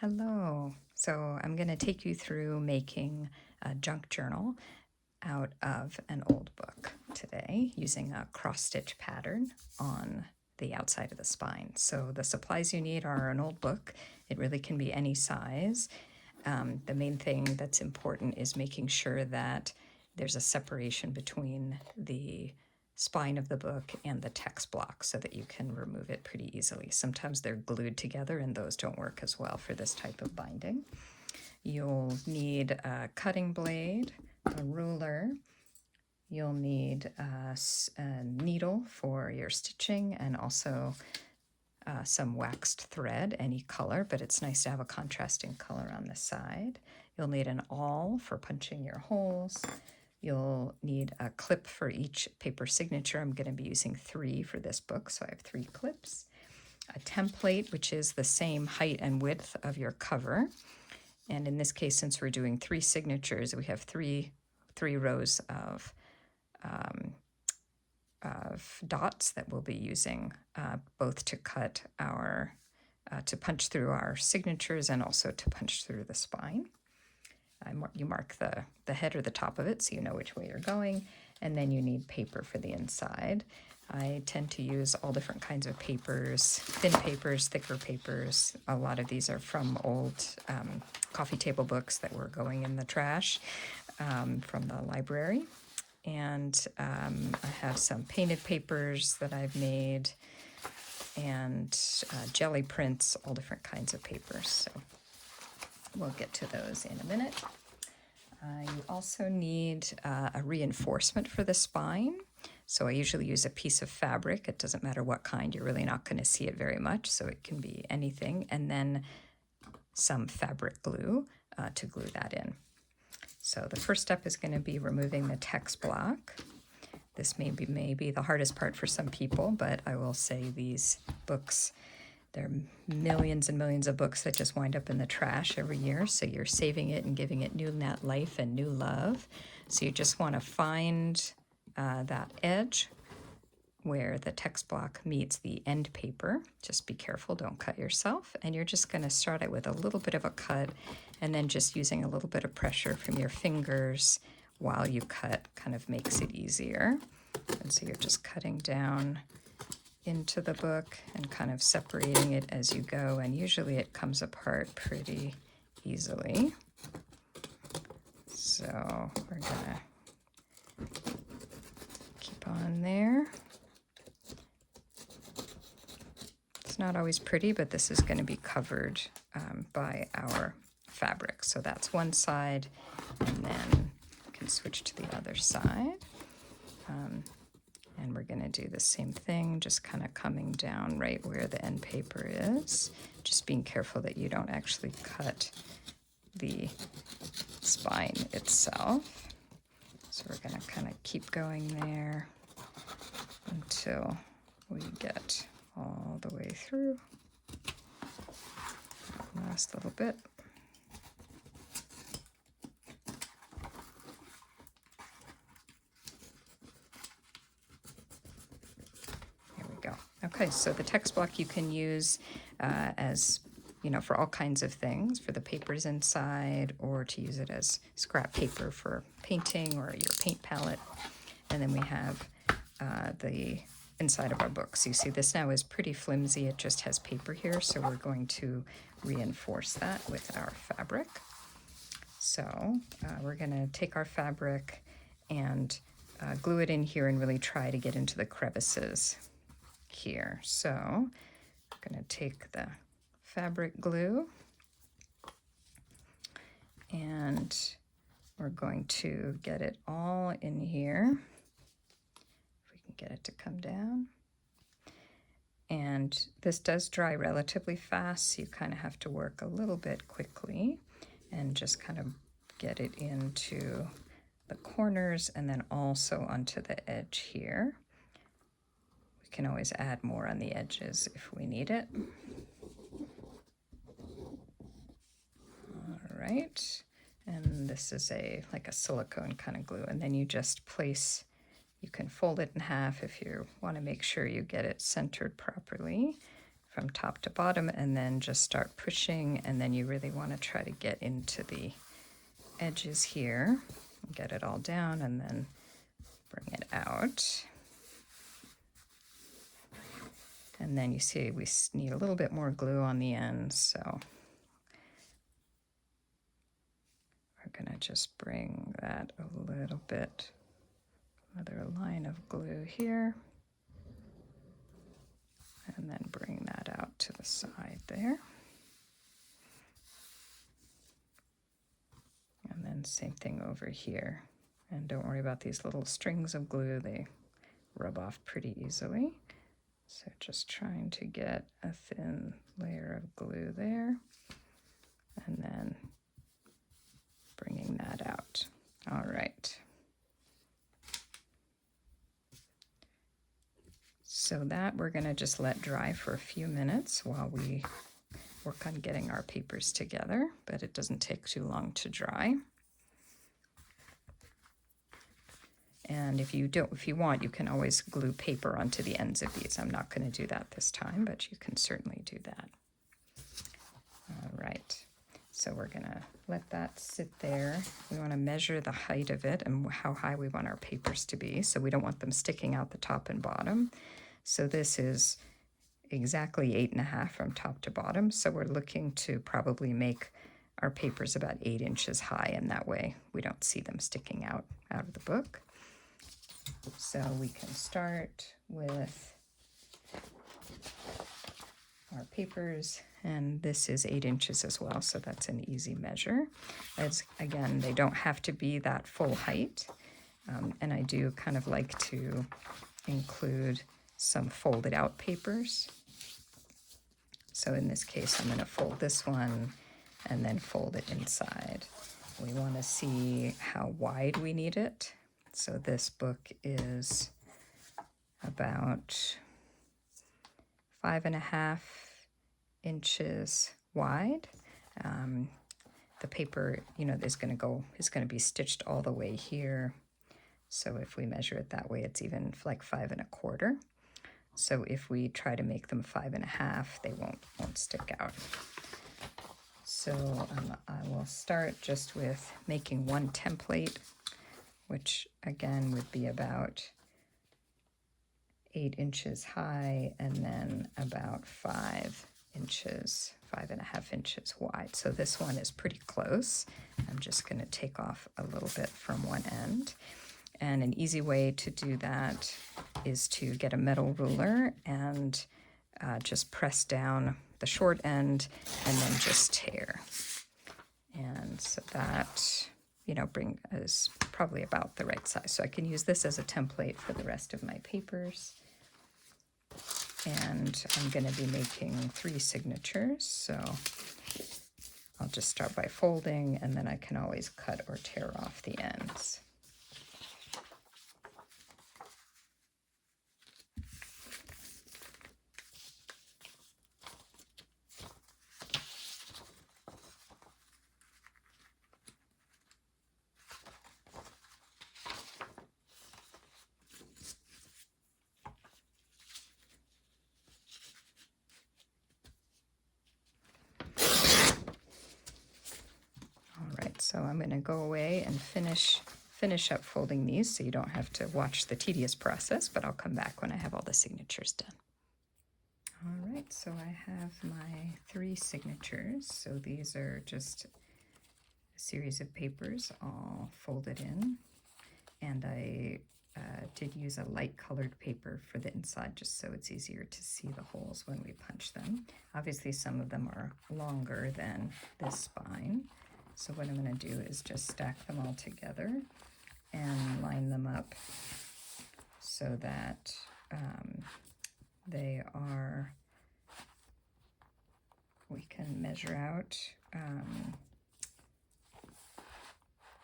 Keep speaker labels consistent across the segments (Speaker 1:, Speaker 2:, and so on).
Speaker 1: Hello. So I'm going to take you through making a junk journal out of an old book today using a cross-stitch pattern on the outside of the spine. So the supplies you need are an old book. It really can be any size. The main thing that's important is making sure that there's a separation between the spine of the book and the text block so that you can remove it pretty easily. Sometimes they're glued together and those don't work as well for this type of binding. You'll need a cutting blade, a ruler. You'll need a needle for your stitching and also some waxed thread, any color, but it's nice to have a contrasting color on the side. You'll need an awl for punching your holes. You'll need a clip for each paper signature. I'm going to be using 3 for this book, so I have 3 clips. A template, which is the same height and width of your cover. And in this case, since we're doing 3 signatures, we have three rows of dots that we'll be using both to cut our, to punch through our signatures and also to punch through the spine. You mark the head or the top of it so you know which way you're going, and then you need paper for the inside. I tend to use all different kinds of papers, thin papers, thicker papers. A lot of these are from old coffee table books that were going in the trash from the library. And I have some painted papers that I've made and jelly prints, all different kinds of papers. So we'll get to those in a minute. You also need a reinforcement for the spine. So I usually use a piece of fabric. It doesn't matter what kind. You're really not going to see it very much, so it can be anything. And then some fabric glue to glue that in. So the first step is going to be removing the text block. This may be the hardest part for some people, but I will say these books, there are millions and millions of books that just wind up in the trash every year, so you're saving it and giving it new life and new love. So you just want to find that edge where the text block meets the end paper. Just be careful, don't cut yourself. And you're just going to start it with a little bit of a cut and then just using a little bit of pressure from your fingers while you cut kind of makes it easier. And so you're just cutting down into the book and kind of separating it as you go, and usually it comes apart pretty easily. So we're gonna keep on there. It's not always pretty, but this is going to be covered by our fabric. So that's one side, and then we can switch to the other side. And we're going to do the same thing, just kind of coming down right where the end paper is, just being careful that you don't actually cut the spine itself. So we're going to kind of keep going there until we get all the way through. Last little bit. There we go. Okay, so the text block you can use as, for all kinds of things, for the papers inside, or to use it as scrap paper for painting or your paint palette. And then we have the inside of our book. So you see this now is pretty flimsy. It just has paper here, so we're going to reinforce that with our fabric. So we're going to take our fabric and glue it in here and really try to get into the crevices here. So I'm going to take the fabric glue and we're going to get it all in here. Get it to come down. And this does dry relatively fast, so you kind of have to work a little bit quickly and just kind of get it into the corners and then also onto the edge here. We can always add more on the edges if we need it. All right, and this is like a silicone kind of glue, and then you just place. You can fold it in half if you want to make sure you get it centered properly. from top to bottom, and then just start pushing, and then you really want to try to get into the edges here, get it all down, and then bring it out. And then you see we need a little bit more glue on the end, so we're going to just bring that a little bit, another line of glue here, and then bring that out to the side there. And then same thing over here. And don't worry about these little strings of glue, they rub off pretty easily. So just trying to get a thin layer of glue there, and then bringing that out. All right. So that we're going to just let dry for a few minutes while we work on getting our papers together, but it doesn't take too long to dry. And if you want, you can always glue paper onto the ends of these. I'm not going to do that this time, but you can certainly do that. All right, so we're going to let that sit there. We want to measure the height of it and how high we want our papers to be, so we don't want them sticking out the top and bottom. So this is exactly 8.5 from top to bottom, so we're looking to probably make our papers about 8 inches high, and that way we don't see them sticking out of the book. So we can start with our papers, and this is 8 inches as well, so that's an easy measure. As again, they don't have to be that full height, and I do kind of like to include some folded out papers. So in this case, I'm going to fold this one and then fold it inside. We want to see how wide we need it. So this book is about 5.5 inches wide. The paper, is going to be stitched all the way here. So if we measure it that way, it's even like 5.25. So if we try to make them 5.5, they won't stick out. So I will start just with making one template, which again would be about 8 inches high, and then about 5.5 inches wide. So this one is pretty close. I'm just going to take off a little bit from one end. And an easy way to do that is to get a metal ruler and just press down the short end and then just tear. And so that, is probably about the right size. So I can use this as a template for the rest of my papers. And I'm going to be making 3 signatures. So I'll just start by folding, and then I can always cut or tear off the ends. So I'm going to go away and finish up folding these so you don't have to watch the tedious process, but I'll come back when I have all the signatures done. All right, so I have my 3 signatures. So these are just a series of papers all folded in, and I did use a light colored paper for the inside just so it's easier to see the holes when we punch them. Obviously some of them are longer than this spine. So what I'm going to do is just stack them all together and line them up so that we can measure out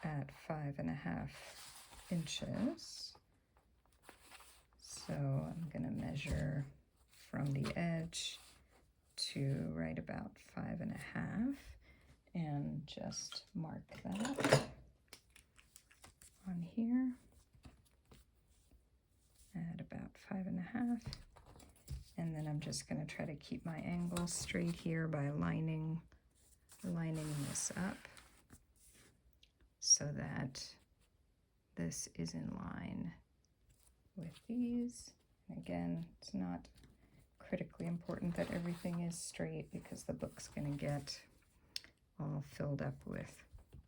Speaker 1: at 5.5 inches. So I'm going to measure from the edge to right about 5.5. And just mark that on here at about 5.5, And then I'm just going to try to keep my angle straight here by lining this up so that this is in line with these. And again, it's not critically important that everything is straight because the book's going to get all filled up with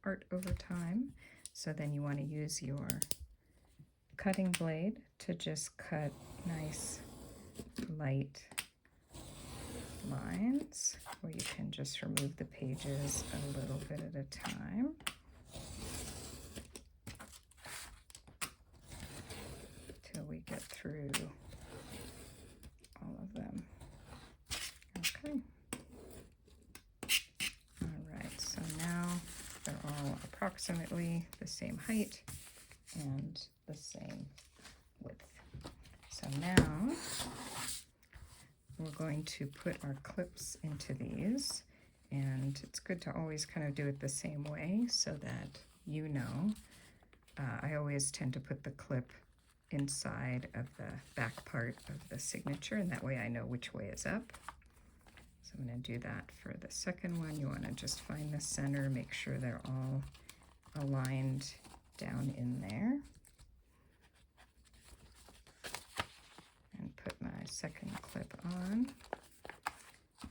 Speaker 1: art over time. So then you want to use your cutting blade to just cut nice light lines where you can just remove the pages a little bit at a time. Till we get through all of them. Okay. All right, so now they're all approximately the same height and the same width. So now we're going to put our clips into these, and it's good to always kind of do it the same way so that you know. I always tend to put the clip inside of the back part of the signature, and that way I know which way is up. So I'm going to do that for the second one. You want to just find the center, make sure they're all aligned down in there. And put my second clip on,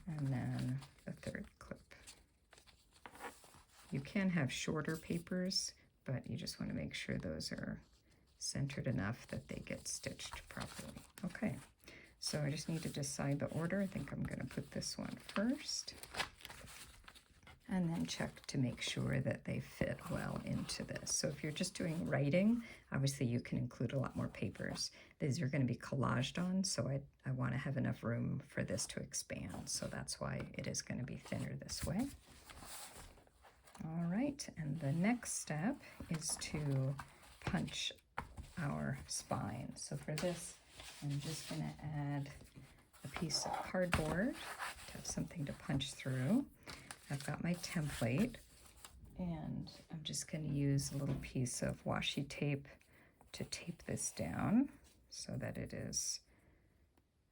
Speaker 1: and then the third clip. You can have shorter papers, but you just want to make sure those are centered enough that they get stitched properly. Okay, so I just need to decide the order. I think I'm going to put this one first, and then check to make sure that they fit well into this. So if you're just doing writing, obviously you can include a lot more papers. These are going to be collaged on, so I want to have enough room for this to expand. So that's why it is going to be thinner this way. All right, and the next step is to punch our spine. So for this, I'm just going to add a piece of cardboard to have something to punch through. I've got my template, and I'm just going to use a little piece of washi tape to tape this down so that it is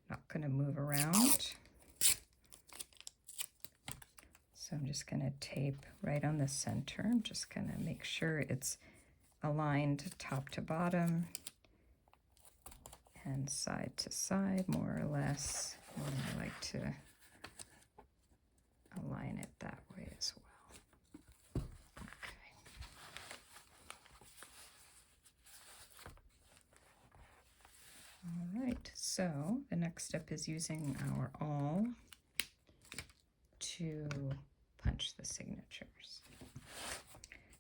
Speaker 1: not going to move around. So I'm just going to tape right on the center. I'm just going to make sure it's aligned top to bottom and side to side, more or less. And I like to align it that way as well. Okay. All right, so the next step is using our awl to punch the signatures.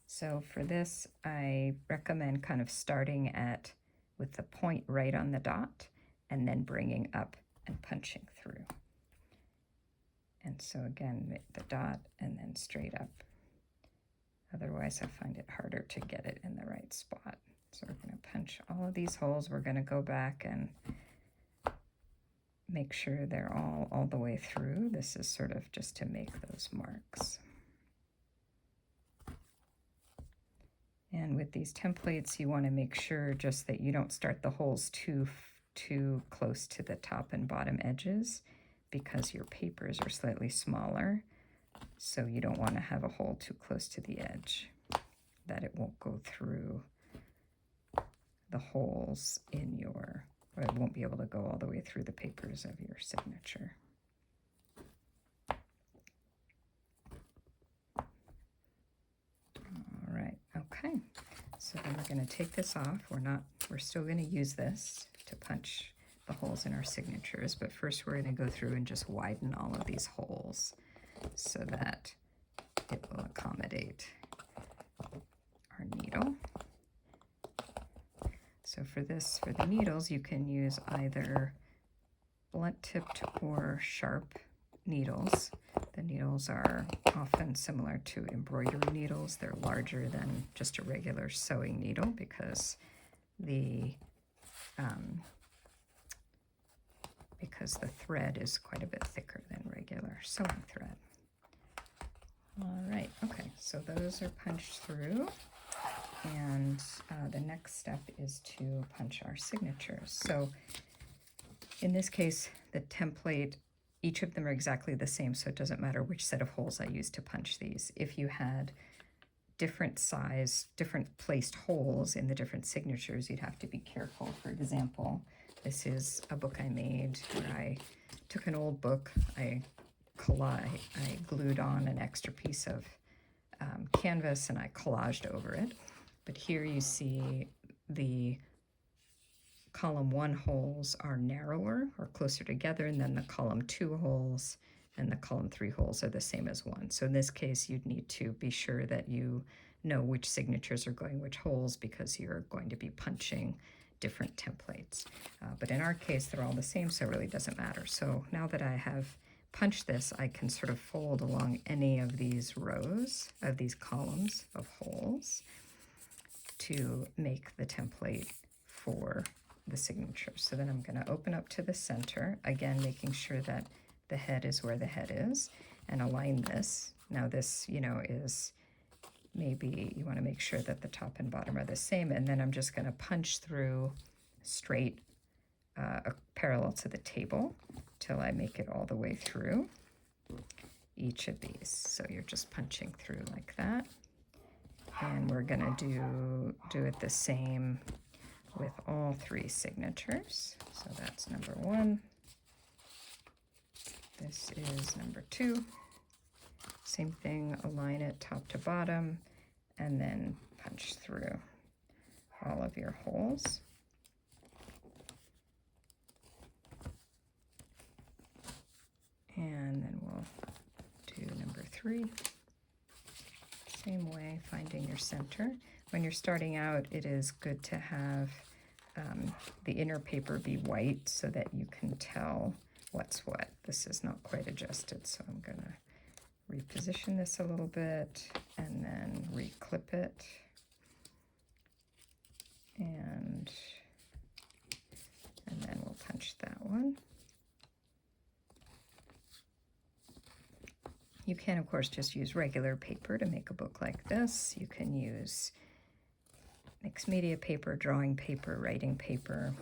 Speaker 1: So for this, I recommend kind of starting with the point right on the dot and then bringing up and punching through. And so again, the dot and then straight up. Otherwise, I find it harder to get it in the right spot. So we're going to punch all of these holes. We're going to go back and make sure they're all the way through. This is sort of just to make those marks. And with these templates, you want to make sure just that you don't start the holes too close to the top and bottom edges, because your papers are slightly smaller. So you don't want to have a hole too close to the edge, that it won't go through the holes in your, or it won't be able to go all the way through the papers of your signature. All right, okay. So then we're going to take this off. We're still going to use this to punch the holes in our signatures, but first we're going to go through and just widen all of these holes so that it will accommodate our needle. So for the needles, you can use either blunt-tipped or sharp needles. The needles are often similar to embroidery needles. They're larger than just a regular sewing needle because the thread is quite a bit thicker than regular sewing thread. All right, okay, so those are punched through, and the next step is to punch our signatures. So In this case, the template, each of them are exactly the same, so it doesn't matter which set of holes I use to punch these. If you had different size, different placed holes in the different signatures, you'd have to be careful. For example, this is a book I made where I took an old book, I glued on an extra piece of canvas and I collaged over it. But here you see the column 1 holes are narrower or closer together, and then the column 2 holes and the column 3 holes are the same as 1. So in this case, you'd need to be sure that you know which signatures are going which holes, because you're going to be punching different templates. But in our case, they're all the same, so it really doesn't matter. So now that I have punched this, I can sort of fold along any of these rows, of these columns of holes, to make the template for the signature. So then I'm going to open up to the center, again making sure that the head is where the head is, and align this. Now this, is maybe you want to make sure that the top and bottom are the same, and then I'm just going to punch through straight parallel to the table till I make it all the way through each of these. So you're just punching through like that, and we're going to do it the same with all 3 signatures. So that's number 1. This is number 2. Same thing, align it top to bottom, and then punch through all of your holes. And then we'll do number 3. Same way, finding your center. When you're starting out, it is good to have the inner paper be white so that you can tell what's what. This is not quite adjusted, so I'm going to reposition this a little bit and then reclip it. And then we'll punch that one. You can, of course, just use regular paper to make a book like this. You can use mixed media paper, drawing paper, writing paper,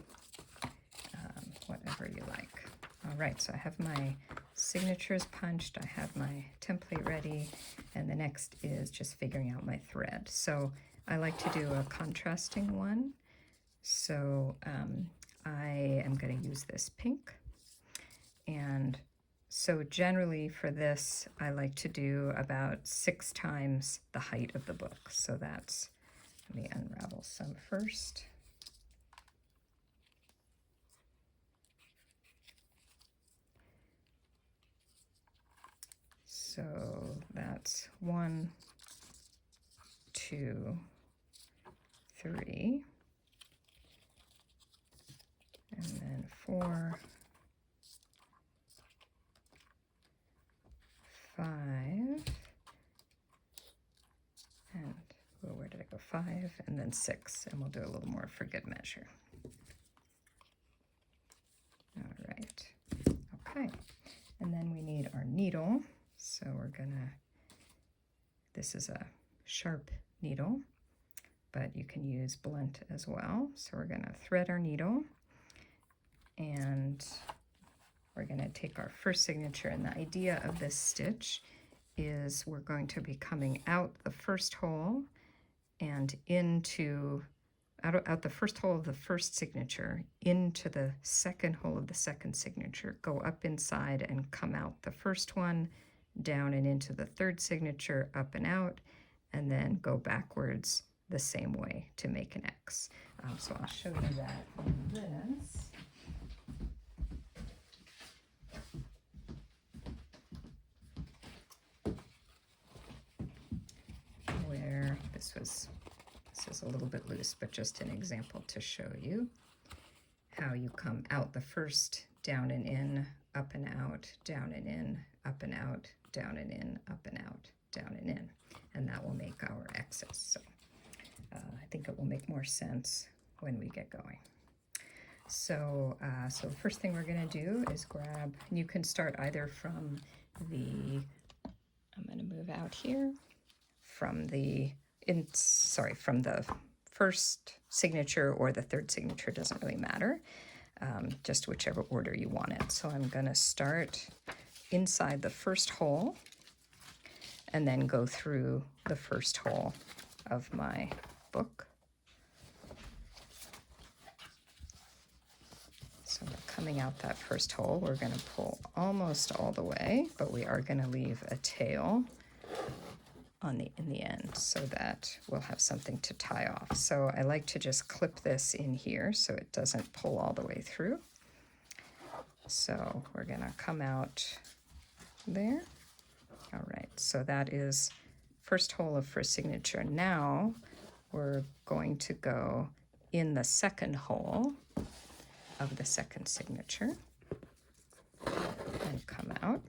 Speaker 1: whatever you like. All right, so I have my signatures punched, I have my template ready, and the next is just figuring out my thread. So I like to do a contrasting one. So I am going to use this pink, and so generally for this, I like to do about 6 times the height of the book. So that's, let me unravel some first. So that's 1, 2, 3, and then 4, 5, and where did I go? 5, and then 6, and we'll do a little more for good measure. All right, okay, and then we need our needle. So we're gonna, this is a sharp needle, but you can use blunt as well. So we're gonna thread our needle, and we're gonna take our first signature, and the idea of this stitch is we're going to be coming out the first hole and into, out the first hole of the first signature, into the second hole of the second signature, go up inside and come out the first one, down and into the third signature, up and out, and then go backwards the same way to make an X. So I'll show you that in this. Where this is a little bit loose, but just an example to show you how you come out the first, down and in, up and out, down and in, up and out, down and in, up and out, down and in, and that will make our X's. So I think it will make more sense when we get going. So so the first thing we're going to do is grab, and you can start either from the, I'm going to move out here, from the from the first signature or the third signature, doesn't really matter. just whichever order you want it. So I'm going to start inside the first hole and then go through the first hole of my book. So we're coming out that first hole. We're going to pull almost all the way, but we are going to leave a tail in the end so that we'll have something to tie off. So I like to just clip this in here so it doesn't pull all the way through. So we're going to come out there. All right, so that is first hole of first signature. Now we're going to go in the second hole of the second signature and come out.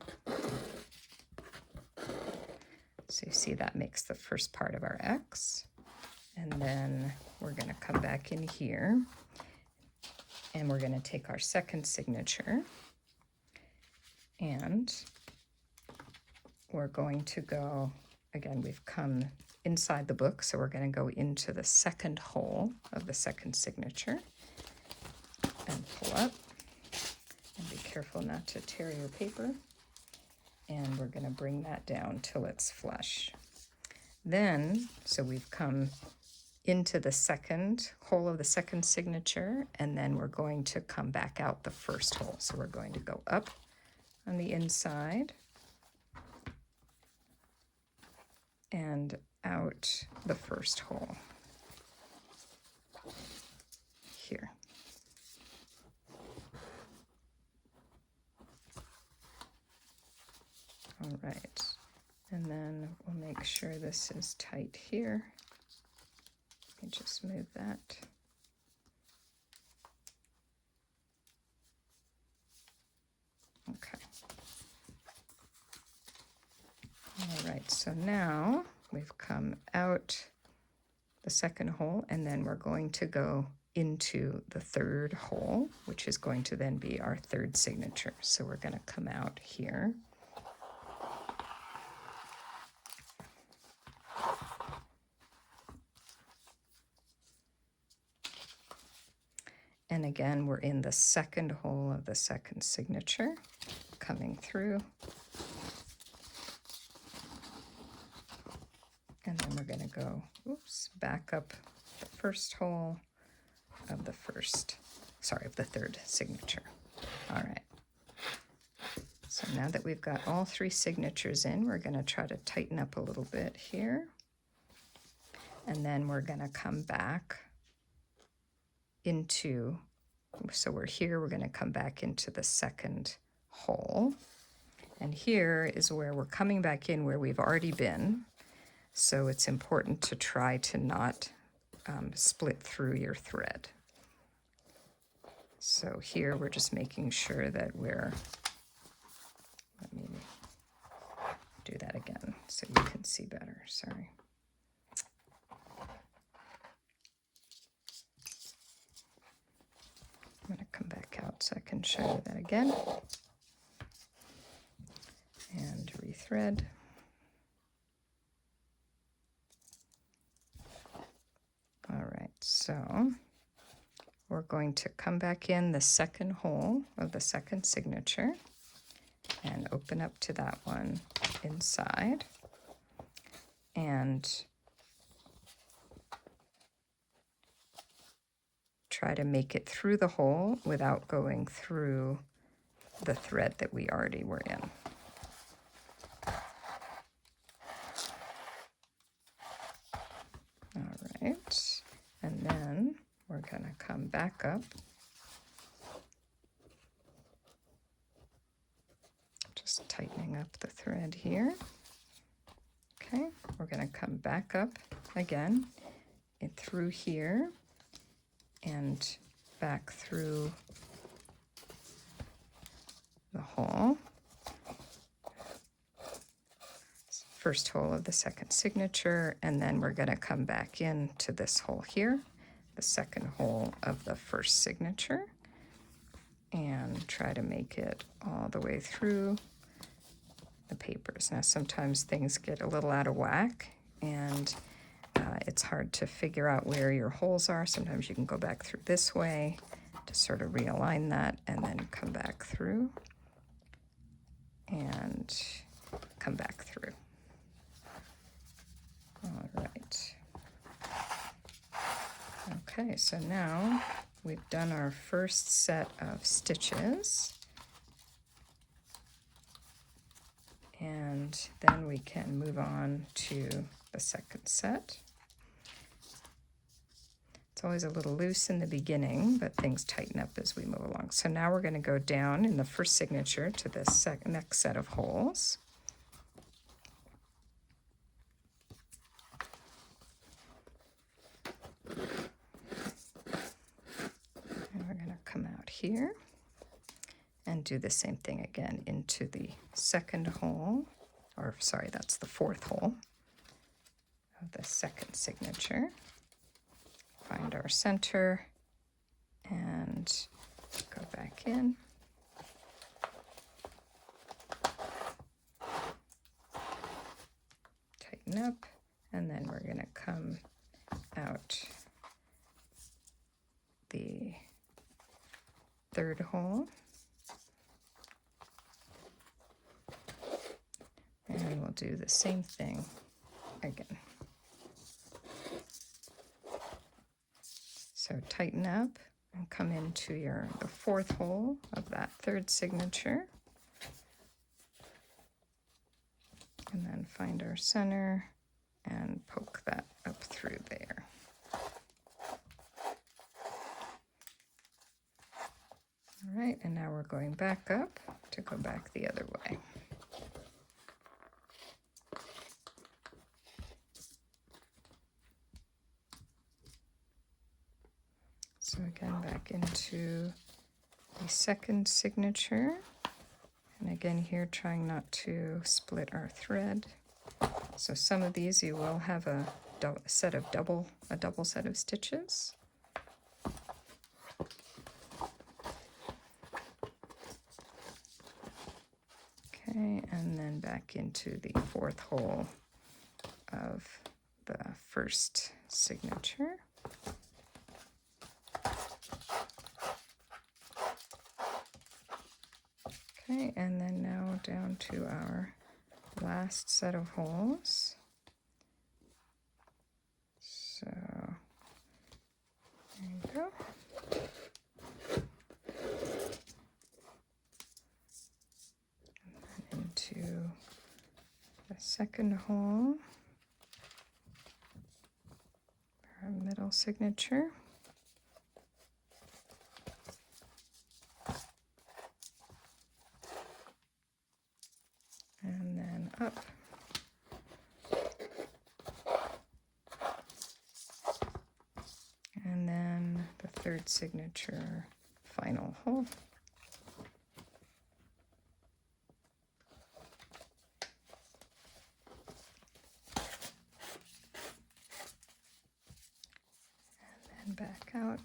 Speaker 1: So you see that makes the first part of our X. And then we're going to come back in here and we're going to take our second signature and we're going to go, again, we've come inside the book, so we're going to go into the second hole of the second signature and pull up. And be careful not to tear your paper. And we're going to bring that down till it's flush. Then, so we've come into the second hole of the second signature, and then we're going to come back out the first hole. So we're going to go up on the inside and out the first hole here. All right, and then we'll make sure this is tight here. Let me just move that. Okay. All right, so now we've come out the second hole, and then we're going to go into the third hole, which is going to then be our third signature. So we're going to come out here. And again, we're in the second hole of the second signature, coming through. And then we're going to go, back up the first hole of the third signature. All right. So now that we've got all three signatures in, we're going to try to tighten up a little bit here. And then we're going to come back into, so we're here, we're going to come back into the second hole. And here is where we're coming back in where we've already been. So it's important to try to not split through your thread. So here we're just making sure that we're, let me do that again so you can see better, sorry. I'm going to come back out so I can show you that again. And rethread. All right, so we're going to come back in the second hole of the second signature and open up to that one inside. And try to make it through the hole without going through the thread that we already were in. All right, and then we're going to come back up. Just tightening up the thread here. Okay, we're going to come back up again and through here and back through the hole. First hole of the second signature, and then we're going to come back into this hole here, the second hole of the first signature, and try to make it all the way through the papers. Now sometimes things get a little out of whack and it's hard to figure out where your holes are. Sometimes you can go back through this way to sort of realign that and then come back through and come back through. All right. Okay, so now we've done our first set of stitches. And then we can move on to the second set. It's always a little loose in the beginning, but things tighten up as we move along. So now we're going to go down in the first signature to the next set of holes. And we're going to come out here and do the same thing again into the second hole, or sorry, that's the fourth hole of the second signature. Find our center and go back in. Tighten up, and then we're going to come out the third hole. And we'll do the same thing again. So tighten up and come into the fourth hole of that third signature. And then find our center and poke that up through there. All right, and now we're going back up to go back the other way. So again, back into the second signature. And again here, trying not to split our thread. So some of these you will have a double set of stitches. Okay, and then back into the fourth hole of the first signature. Okay, and then now down to our last set of holes. So there you go. And then into the second hole, our middle signature. And then up. And then the third signature, final hole. And then back out.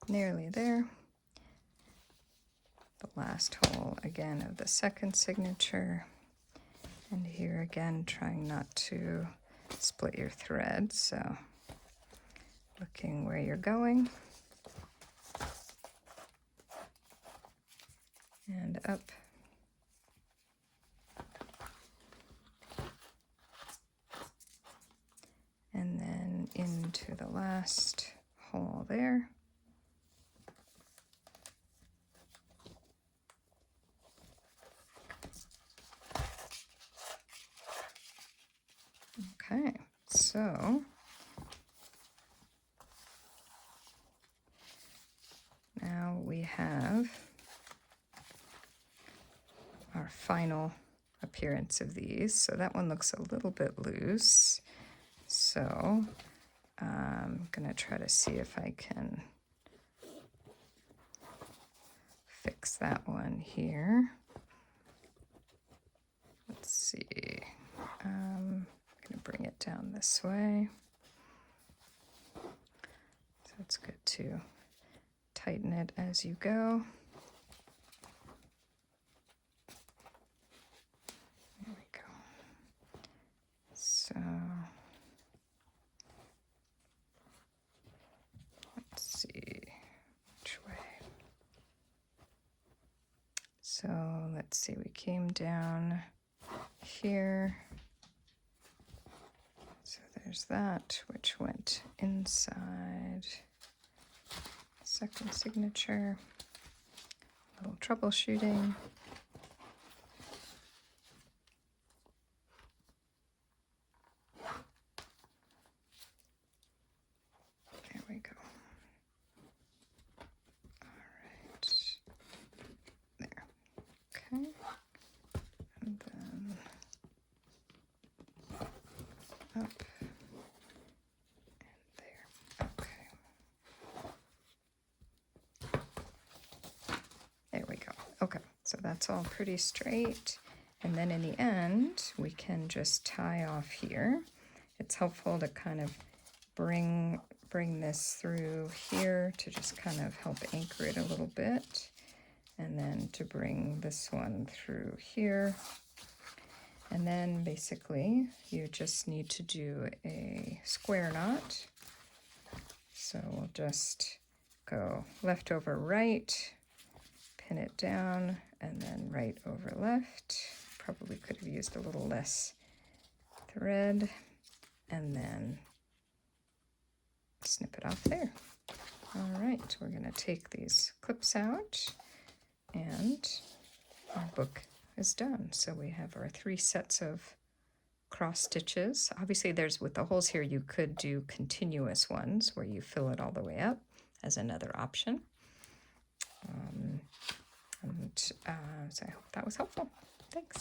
Speaker 1: Nearly there. The last hole again of the second signature, and here again trying not to split your thread, so looking where you're going and up, and then into the last hole there. Okay, so now we have our final appearance of these. So that one looks a little bit loose. So I'm going to try to see if I can fix that one here. Let's see. I'm going to bring it down this way. So it's good to tighten it as you go. There we go. So see, we came down here. So there's that, which went inside. Second signature. A little troubleshooting. There we go. All right. There. Okay. And then up. There we go. Okay, so that's all pretty straight. And then in the end, we can just tie off here. It's helpful to kind of bring this through here to just kind of help anchor it a little bit. And then to bring this one through here. And then basically you just need to do a square knot. So we'll just go left over right, pin it down, and then right over left. Probably could have used a little less thread, and then snip it off there. All right, we're going to take these clips out, and our book is done. So we have our 3 sets of cross stitches. Obviously there's, with the holes here, you could do continuous ones where you fill it all the way up as another option. So I hope that was helpful. Thanks.